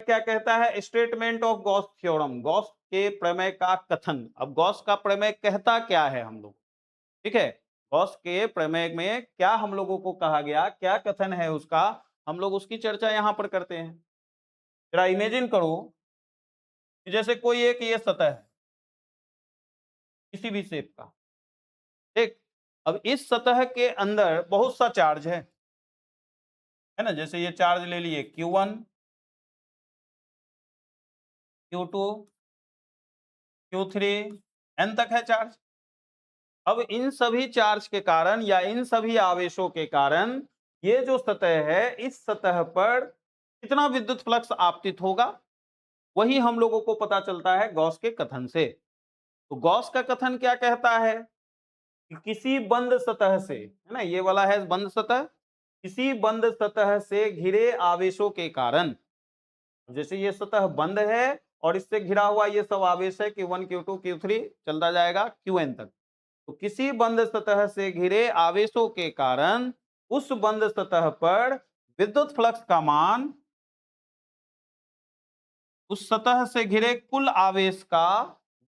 क्या कहता है? Statement of Gauss theorem, Gauss के प्रमेय का कथन। अब गॉस का प्रमेय कहता क्या है हम लोग, ठीक है? गॉस के प्रमेय में क्या हम लोगों को कहा गया, क्या कथन है उसका, हम लोग उसकी चर्चा यहां पर करते हैं। जरा इमेजिन करो कि जैसे कोई एक ये सतह है किसी भी शेप का, ठीक? अब इस सतह के अंदर बहुत सा चार्ज है ना? जैसे ये चार्ज ले लिए Q1, Q2, Q3, N तक है चार्ज। अब इन सभी चार्ज के कारण या इन सभी आवेशों के कारण ये जो सतह है, इस सतह पर कितना विद्युत फ्लक्स आपतित होगा, वही हम लोगों को पता चलता है गॉस के कथन से। तो गॉस का कथन क्या कहता है कि किसी बंद सतह से, है ना, ये वाला है बंद सतह, किसी बंद सतह से घिरे आवेशों के कारण, जैसे ये सतह बंद है और इससे घिरा हुआ ये सब आवेश है Q1, Q2, Q3 चलता जाएगा Qn तक। तो किसी बंद सतह से घिरे आवेशों के कारण उस बंद सतह पर विद्युत फ्लक्स का मान उस सतह से घिरे कुल आवेश का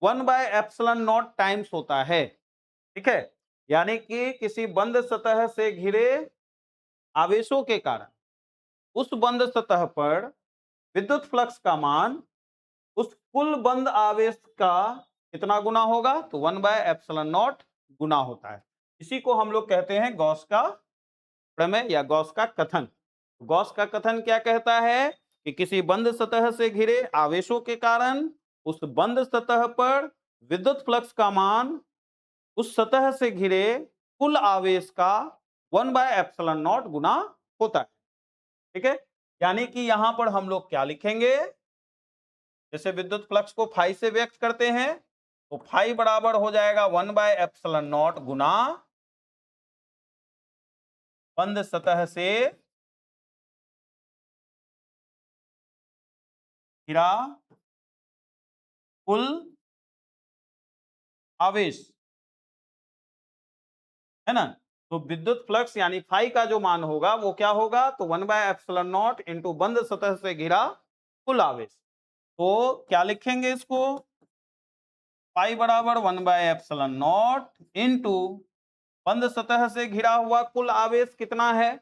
1/ε0 टाइम्स होता है, ठीक है? यानी कि किसी बंद सतह से घिरे आवेशों के कारण उस बंद सतह पर विद्युत फ्लक्स का मान उस कुल बंद आवेश का कितना गुना होगा? तो 1/ε0 गुना होता है। इसी को हम लोग कहते हैं गॉस का प्रमेय या गॉस का कथन। गॉस का कथन क्या कहता है कि किसी बंद सतह से घिरे आवेशों के कारण उस बंद सतह पर विद्युत फ्लक्स का मान उस सतह से घिरे कुल आवेश का 1/ε0 गुना होता है, ठीक है? यानी कि यहां पर हम लोग क्या लिखेंगे? जैसे विद्युत फ्लक्स को फाई से व्यक्त करते हैं, तो फाई बराबर हो जाएगा 1/ε0 गुना बंद सतह से घिरा कुल आवेश, है ना? तो विद्युत फ्लक्स यानी फाई का जो मान होगा वो क्या होगा? तो 1/ε0 इंटू बंद सतह से घिरा कुल आवेश। तो क्या लिखेंगे इसको? फाई बराबर 1/ε0 इंटू बंद सतह से घिरा हुआ कुल आवेश कितना है?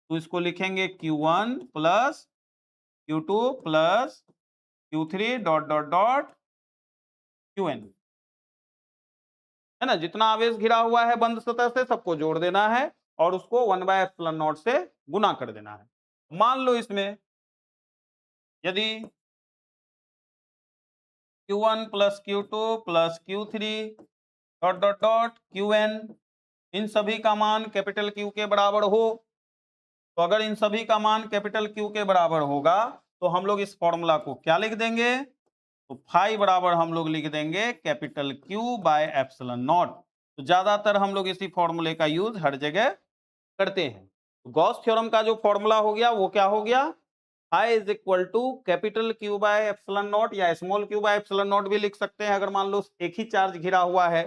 तो इसको लिखेंगे Q1 plus Q2 plus Q3 dot dot dot Qn, है ना? जितना आवेश घिरा हुआ है बंद सतह से सबको जोड़ देना है और उसको 1/ε0 से गुना कर देना है। मान लो इसमें यदि Q1 plus Q2 plus Q3 dot dot dot Qn इन सभी का मान कैपिटल Q के बराबर हो, तो अगर इन सभी का मान कैपिटल Q के बराबर होगा तो हम लोग इस फॉर्मूला को क्या लिख देंगे? तो फाई बराबर हम लोग लिख देंगे कैपिटल Q/ε0। तो ज्यादातर हम लोग इसी फॉर्मूले का यूज हर जगह करते हैं। तो गॉस थ्योरम का जो फॉर्मूला हो गया वो क्या हो गया? Phi is equal to capital Q/ε0 या स्मॉल Q/ε0 भी लिख सकते हैं। अगर मान लो एक ही चार्ज घिरा हुआ है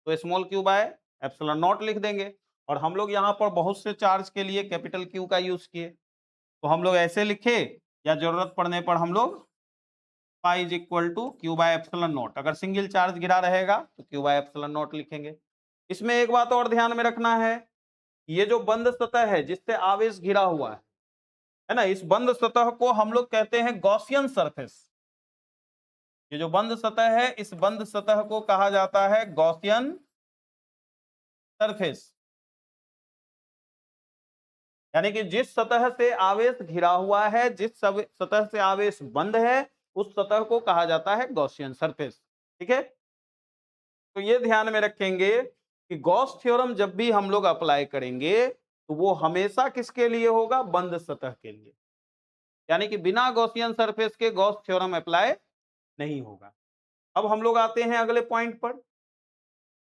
तो स्मॉल Q/ε0 लिख देंगे। और हम लोग यहाँ पर बहुत से चार्ज के लिए कैपिटल Q का यूज किए, तो हम लोग ऐसे लिखे या जरूरत पड़ने पर हम लोग phi is equal to Q/ε0। अगर सिंगल चार्ज घिरा रहेगा तो Q/ε0 लिखेंगे। इसमें एक बात और ध्यान में रखना है, ये जो बंद सतह है जिससे आवेश घिरा हुआ है ना, इस बंद सतह को हम लोग कहते हैं गॉसियन सरफेस। ये जो बंद सतह है इस बंद सतह को कहा जाता है गॉसियन सरफेस। यानी कि जिस सतह से आवेश घिरा हुआ है, जिस सतह से आवेश बंद है, उस सतह को कहा जाता है गॉसियन सरफेस, ठीक है? तो ये ध्यान में रखेंगे कि गॉस थ्योरम जब भी हम लोग अप्लाई करेंगे तो वो हमेशा किसके लिए होगा? बंद सतह के लिए। यानी कि बिना गॉसियन सरफेस के गॉस थ्योरम अप्लाई नहीं होगा। अब हम लोग आते हैं अगले पॉइंट पर।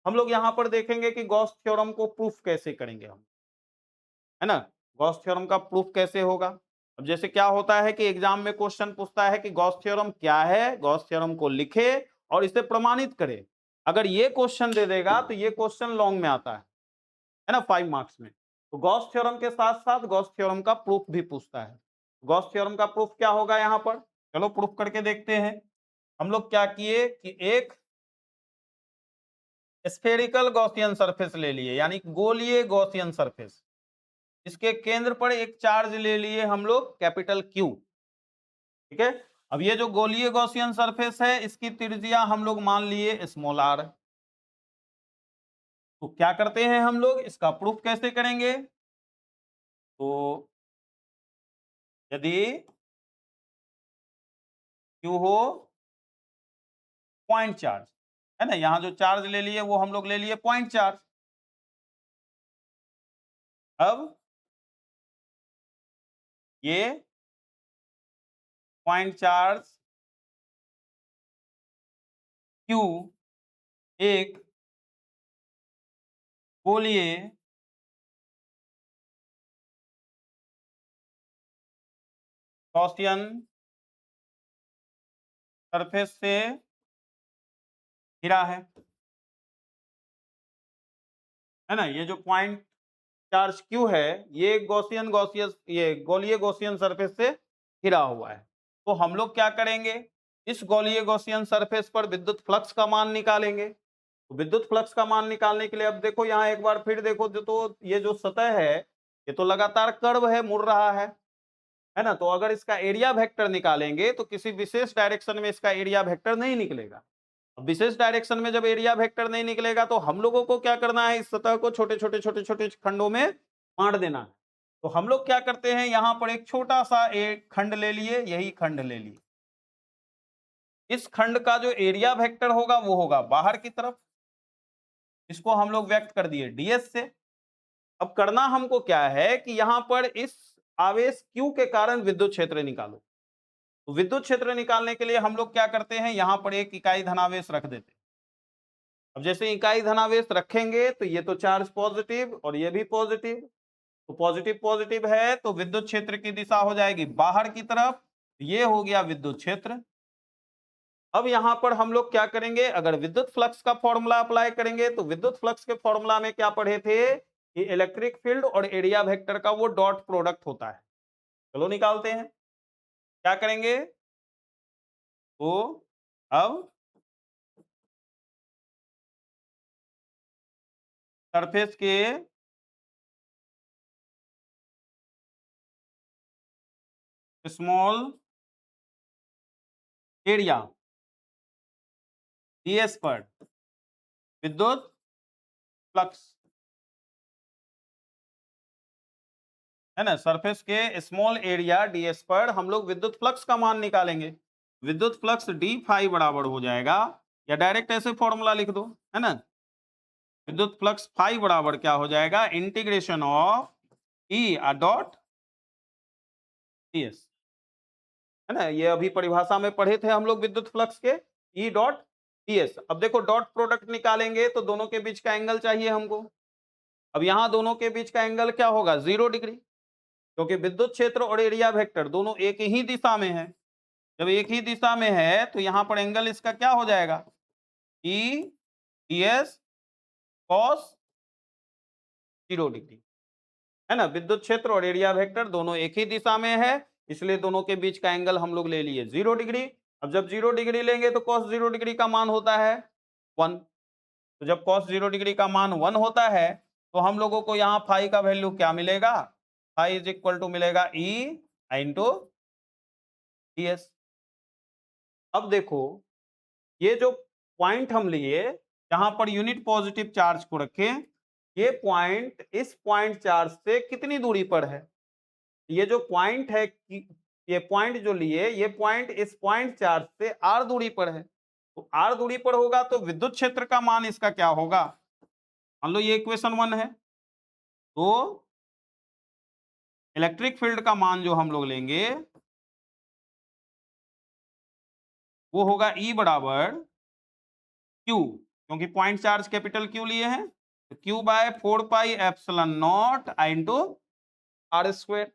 हम लोग यहां पर देखेंगे कि गॉस थ्योरम को प्रूफ कैसे करेंगे हम, है ना? गॉस थ्योरम का प्रूफ कैसे होगा? अब जैसे क्या होता है कि एग्जाम में क्वेश्चन पूछता है कि गॉस थ्योरम क्या है, गॉस थ्योरम को लिखे और इसे प्रमाणित करे। अगर ये क्वेश्चन दे देगा तो ये क्वेश्चन लॉन्ग में आता है ना, 5 मार्क्स में। तो गॉस थ्योरम के साथ साथ गॉस थ्योरम का प्रूफ भी पूछता है। गॉस थ्योरम का प्रूफ क्या होगा यहाँ पर, चलो प्रूफ करके देखते हैं। हम लोग क्या किए कि एक स्फेरिकल गॉसियन सरफेस ले लिए, यानी गोलीय गॉसियन सरफेस, इसके केंद्र पर एक चार्ज ले लिए हम लोग कैपिटल क्यू। ठीक है, अब ये जो गोलीय गॉसियन सरफेस है इसकी त्रिज्या हम लोग मान लिए स्मॉल आर। तो क्या करते हैं हम लोग, इसका प्रूफ कैसे करेंगे, तो यदि क्यू हो पॉइंट चार्ज, है ना, यहां जो चार्ज ले लिए वो हम लोग ले लिए पॉइंट चार्ज। अब ये पॉइंट चार्ज क्यू एक गोलीय गॉसियन सरफेस से घिरा है ना, ये जो पॉइंट चार्ज क्यू है ये गॉसियन गॉसियस ये गोलीय गॉसियन सरफेस से घिरा हुआ है। तो हम लोग क्या करेंगे, इस गोलीय गॉसियन सरफेस पर विद्युत फ्लक्स का मान निकालेंगे। तो विद्युत फ्लक्स का मान निकालने के लिए अब देखो यहाँ एक बार फिर देखो, तो ये जो सतह है ये तो लगातार कर्व है, मुड़ रहा है ना, तो अगर इसका एरिया वेक्टर निकालेंगे तो किसी विशेष डायरेक्शन में इसका एरिया वेक्टर नहीं निकलेगा। अब विशेष डायरेक्शन में जब एरिया वेक्टर नहीं निकलेगा तो हम लोगों को क्या करना है, इस सतह को छोटे छोटे छोटे छोटे खंडों में बांट देना है। तो हम लोग क्या करते हैं, यहां पर एक छोटा सा एक खंड ले लिए, यही खंड ले लिए। इस खंड का जो एरिया वेक्टर होगा वो होगा बाहर की तरफ, इसको हम लोग व्यक्त कर दिए ds से। अब करना हमको क्या है कि यहां पर इस आवेश q के कारण विद्युत क्षेत्र निकालो। तो विद्युत क्षेत्र निकालने के लिए हम लोग क्या करते हैं, यहां पर एक इकाई धनावेश रख देते हैं। अब जैसे इकाई धनावेश रखेंगे तो ये तो चार्ज पॉजिटिव और ये भी पॉजिटिव, तो पॉजिटिव पॉजिटिव है तो विद्युत क्षेत्र की दिशा हो जाएगी बाहर की तरफ, ये हो गया विद्युत क्षेत्र। अब यहां पर हम लोग क्या करेंगे, अगर विद्युत फ्लक्स का फॉर्मूला अप्लाई करेंगे तो विद्युत फ्लक्स के फॉर्मूला में क्या पढ़े थे कि इलेक्ट्रिक फील्ड और एरिया वेक्टर का वो डॉट प्रोडक्ट होता है। चलो निकालते हैं, क्या करेंगे, तो अब सरफेस के स्मॉल एरिया ds पर विद्युत फ्लक्स, है ना, सरफेस के स्मॉल एरिया ds पर हम लोग विद्युत फ्लक्स का मान निकालेंगे। विद्युत फ्लक्स d फाई बराबर हो जाएगा, या डायरेक्ट ऐसे फॉर्मूला लिख दो, है ना, विद्युत फ्लक्स फाई बराबर क्या हो जाएगा, integration of E dot ds, है ना, ये अभी परिभाषा में पढ़े थे हम लोग विद्युत फ्लक्स के ई डॉट ds। अब देखो डॉट प्रोडक्ट निकालेंगे तो दोनों के बीच का एंगल चाहिए हमको। अब यहां दोनों के बीच का एंगल क्या होगा, 0 डिग्री, क्योंकि विद्युत क्षेत्र और एरिया वेक्टर दोनों एक ही दिशा में है। जब एक ही दिशा में है तो यहां पर एंगल इसका क्या हो जाएगा, ई ds cos 0 डिग्री, है ना, विद्युत क्षेत्र और एरिया वेक्टर दोनों एक ही दिशा में है, इसलिए दोनों के बीच का एंगल हम लोग ले लिए 0 डिग्री। अब जब 0 डिग्री लेंगे तो cos 0 डिग्री का मान होता है 1। तो जब cos 0 डिग्री का मान 1 होता है तो हम लोगों को यहाँ फाई का वैल्यू क्या मिलेगा, फाई इज इक्वल टू मिलेगा ई इंटू ds। अब देखो ये जो पॉइंट हम लिए जहां पर यूनिट पॉजिटिव चार्ज को रखें, ये पॉइंट इस पॉइंट चार्ज से कितनी दूरी पर है, ये जो पॉइंट है ये पॉइंट जो लिए ये पॉइंट इस पॉइंट चार्ज से r दूरी पर है। तो r दूरी पर होगा तो विद्युत क्षेत्र का मान इसका क्या होगा, मान लो ये इक्वेशन 1 है, तो इलेक्ट्रिक फील्ड का मान जो हम लोग लेंगे वो होगा E बराबर Q, क्योंकि पॉइंट चार्ज कैपिटल Q लिए हैं, तो Q by 4 pi epsilon naught into r square,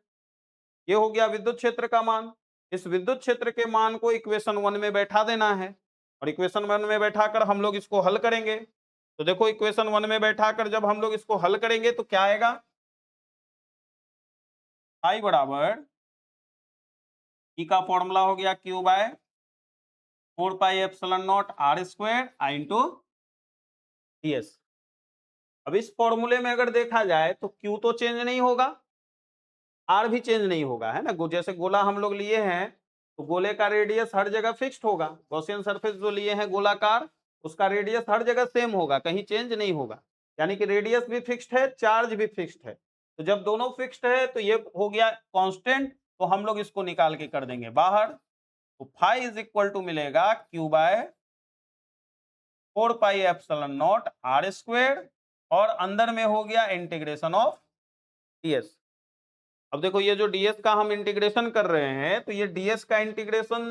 ये हो गया विद्युत क्षेत्र का मान। इस विद्युत क्षेत्र के मान को इक्वेशन 1 में बैठा देना है, और इक्वेशन 1 में बैठाकर हम लोग इसको हल करेंगे। तो देखो इक्वेशन 1 में बैठाकर जब हम लोग इसको हल करेंगे तो क्या आएगा, I बराबर ई का फॉर्मूला हो गया Q by 4 pi epsilon naught r square i into ds। अब इस फॉर्मूले में अगर देखा जाए तो क्यू तो चेंज नहीं होगा, आर भी चेंज नहीं होगा, है ना। जैसे गोला हम लोग लिए हैं तो गोले का रेडियस हर जगह फिक्स्ड होगा। गॉसियन सरफेस जो लिए हैं गोलाकार, उसका रेडियस हर जगह सेम होगा, कहीं चेंज नहीं होगा। यानी कि रेडियस भी फिक्स्ड है, चार्ज भी फिक्स्ड है। तो जब दोनों फिक्स्ड है तो ये हो गया कांस्टेंट, तो हम लोग इसको निकाल के कर देंगे बाहर। तो फाई इज इक्वल टू मिलेगा Q by 4 pi epsilon naught r square, और अंदर में हो गया इंटीग्रेशन ऑफ ds। अब देखो ये जो ds का हम इंटीग्रेशन कर रहे हैं, तो ये ds का इंटीग्रेशन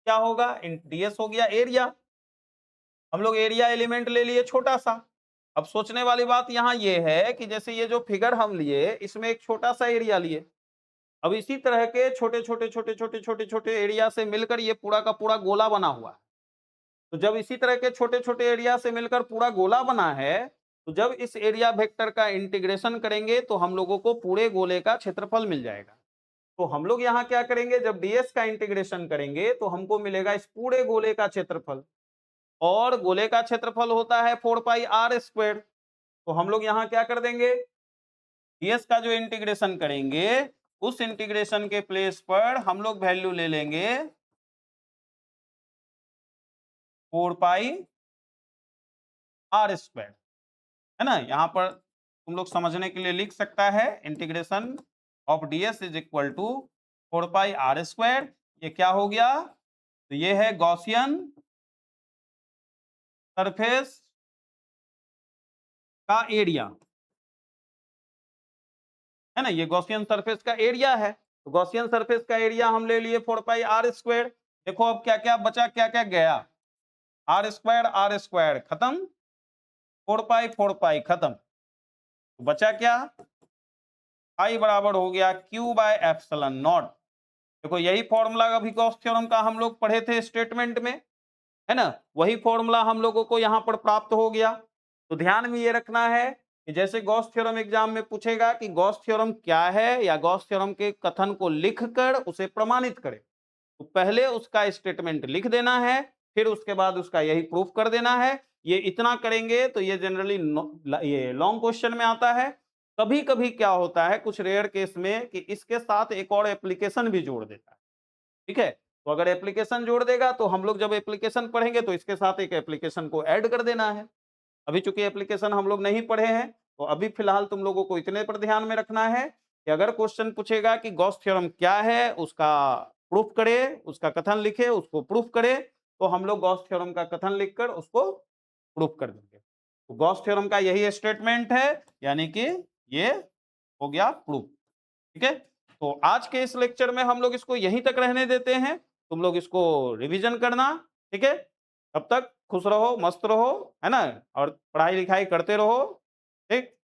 क्या होगा, ds हो गया एरिया। हम लोग एरिया एलिमेंट ले लिए छोटा सा। अब सोचने वाली बात यहाँ ये है कि जैसे ये जो फिगर हम लिए इसमें एक छोटा सा एरिया लिए, अब इसी तरह के छोटे छोटे छोटे छोटे छोटे छोटे एरिया से मिलकर ये पूरा का पूरा गोला बना हुआ है। तो जब इसी तरह के छोटे छोटे एरिया से मिलकर पूरा गोला बना है, तो जब इस एरिया वेक्टर का इंटीग्रेशन करेंगे तो हम लोगों को पूरे गोले का क्षेत्रफल मिल जाएगा। तो हम लोग यहाँ क्या करेंगे, जब ds का इंटीग्रेशन करेंगे तो हमको मिलेगा इस पूरे गोले का क्षेत्रफल, और गोले का क्षेत्रफल होता है 4 पाई आर स्क्वायर। तो हम लोग यहाँ क्या कर देंगे, ds का जो इंटीग्रेशन करेंगे उस इंटीग्रेशन के प्लेस पर हम लोग वैल्यू ले लेंगे 4 पाई आर स्क्वायर, है ना। यहां पर तुम लोग समझने के लिए लिख सकता है integration of ds is equal to 4 pi r square. ये क्या हो गया, तो ये है गॉसियन सरफेस का एरिया, है ना। ये गॉसियन सरफेस का एरिया है। तो गॉसियन सरफेस का एरिया हम ले लिए 4 पाई आर स्क्वायर। देखो अब क्या क्या बचा, क्या क्या गया, आर स्क्वायर खत्म, 4 पाई खत्म, तो बचा क्या, आई बराबर हो गया क्यू बाय एप्सिलॉन नॉट। देखो यही फॉर्मूला अभी गॉस थ्योरम का हम लोग पढ़े थे स्टेटमेंट में, है ना। वही फॉर्मूला हम लोगों को यहाँ पर प्राप्त हो गया। तो ध्यान में ये रखना है कि जैसे गॉस थ्योरम एग्जाम में पूछेगा कि गॉस थ्योरम क्या है, या गॉस थ्योरम के कथन को लिखकर उसे प्रमाणित करे, तो पहले उसका स्टेटमेंट लिख देना है, फिर उसके बाद उसका यही प्रूफ कर देना है। ये इतना करेंगे तो ये जनरली ये लॉन्ग क्वेश्चन में आता है। कभी कभी क्या होता है कुछ रेयर केस में कि इसके साथ एक और एप्लीकेशन भी जोड़ देता है, ठीक है। तो अगर एप्लीकेशन जोड़ देगा तो हम लोग जब एप्लीकेशन पढ़ेंगे तो इसके साथ एक एप्लीकेशन को ऐड कर देना है। अभी चूंकि एप्लीकेशन हम लोग नहीं पढ़े हैं, तो अभी फिलहाल तुम लोगों को इतने पर ध्यान में रखना है कि अगर क्वेश्चन पूछेगा कि गॉस थ्योरम क्या है, उसका प्रूफ करे, उसका कथन लिखे, उसको प्रूफ करे, तो हम लोग गॉस थ्योरम का कथन लिखकर उसको प्रूफ कर देंगे। तो गॉस थ्योरम का यही स्टेटमेंट है, यानी कि ये हो गया प्रूफ, ठीक है। तो आज के इस लेक्चर में हम लोग इसको यहीं तक रहने देते हैं, तुम लोग इसको रिवीजन करना, ठीक है। तब तक खुश रहो, मस्त रहो, है ना, और पढ़ाई लिखाई करते रहो, ठीक।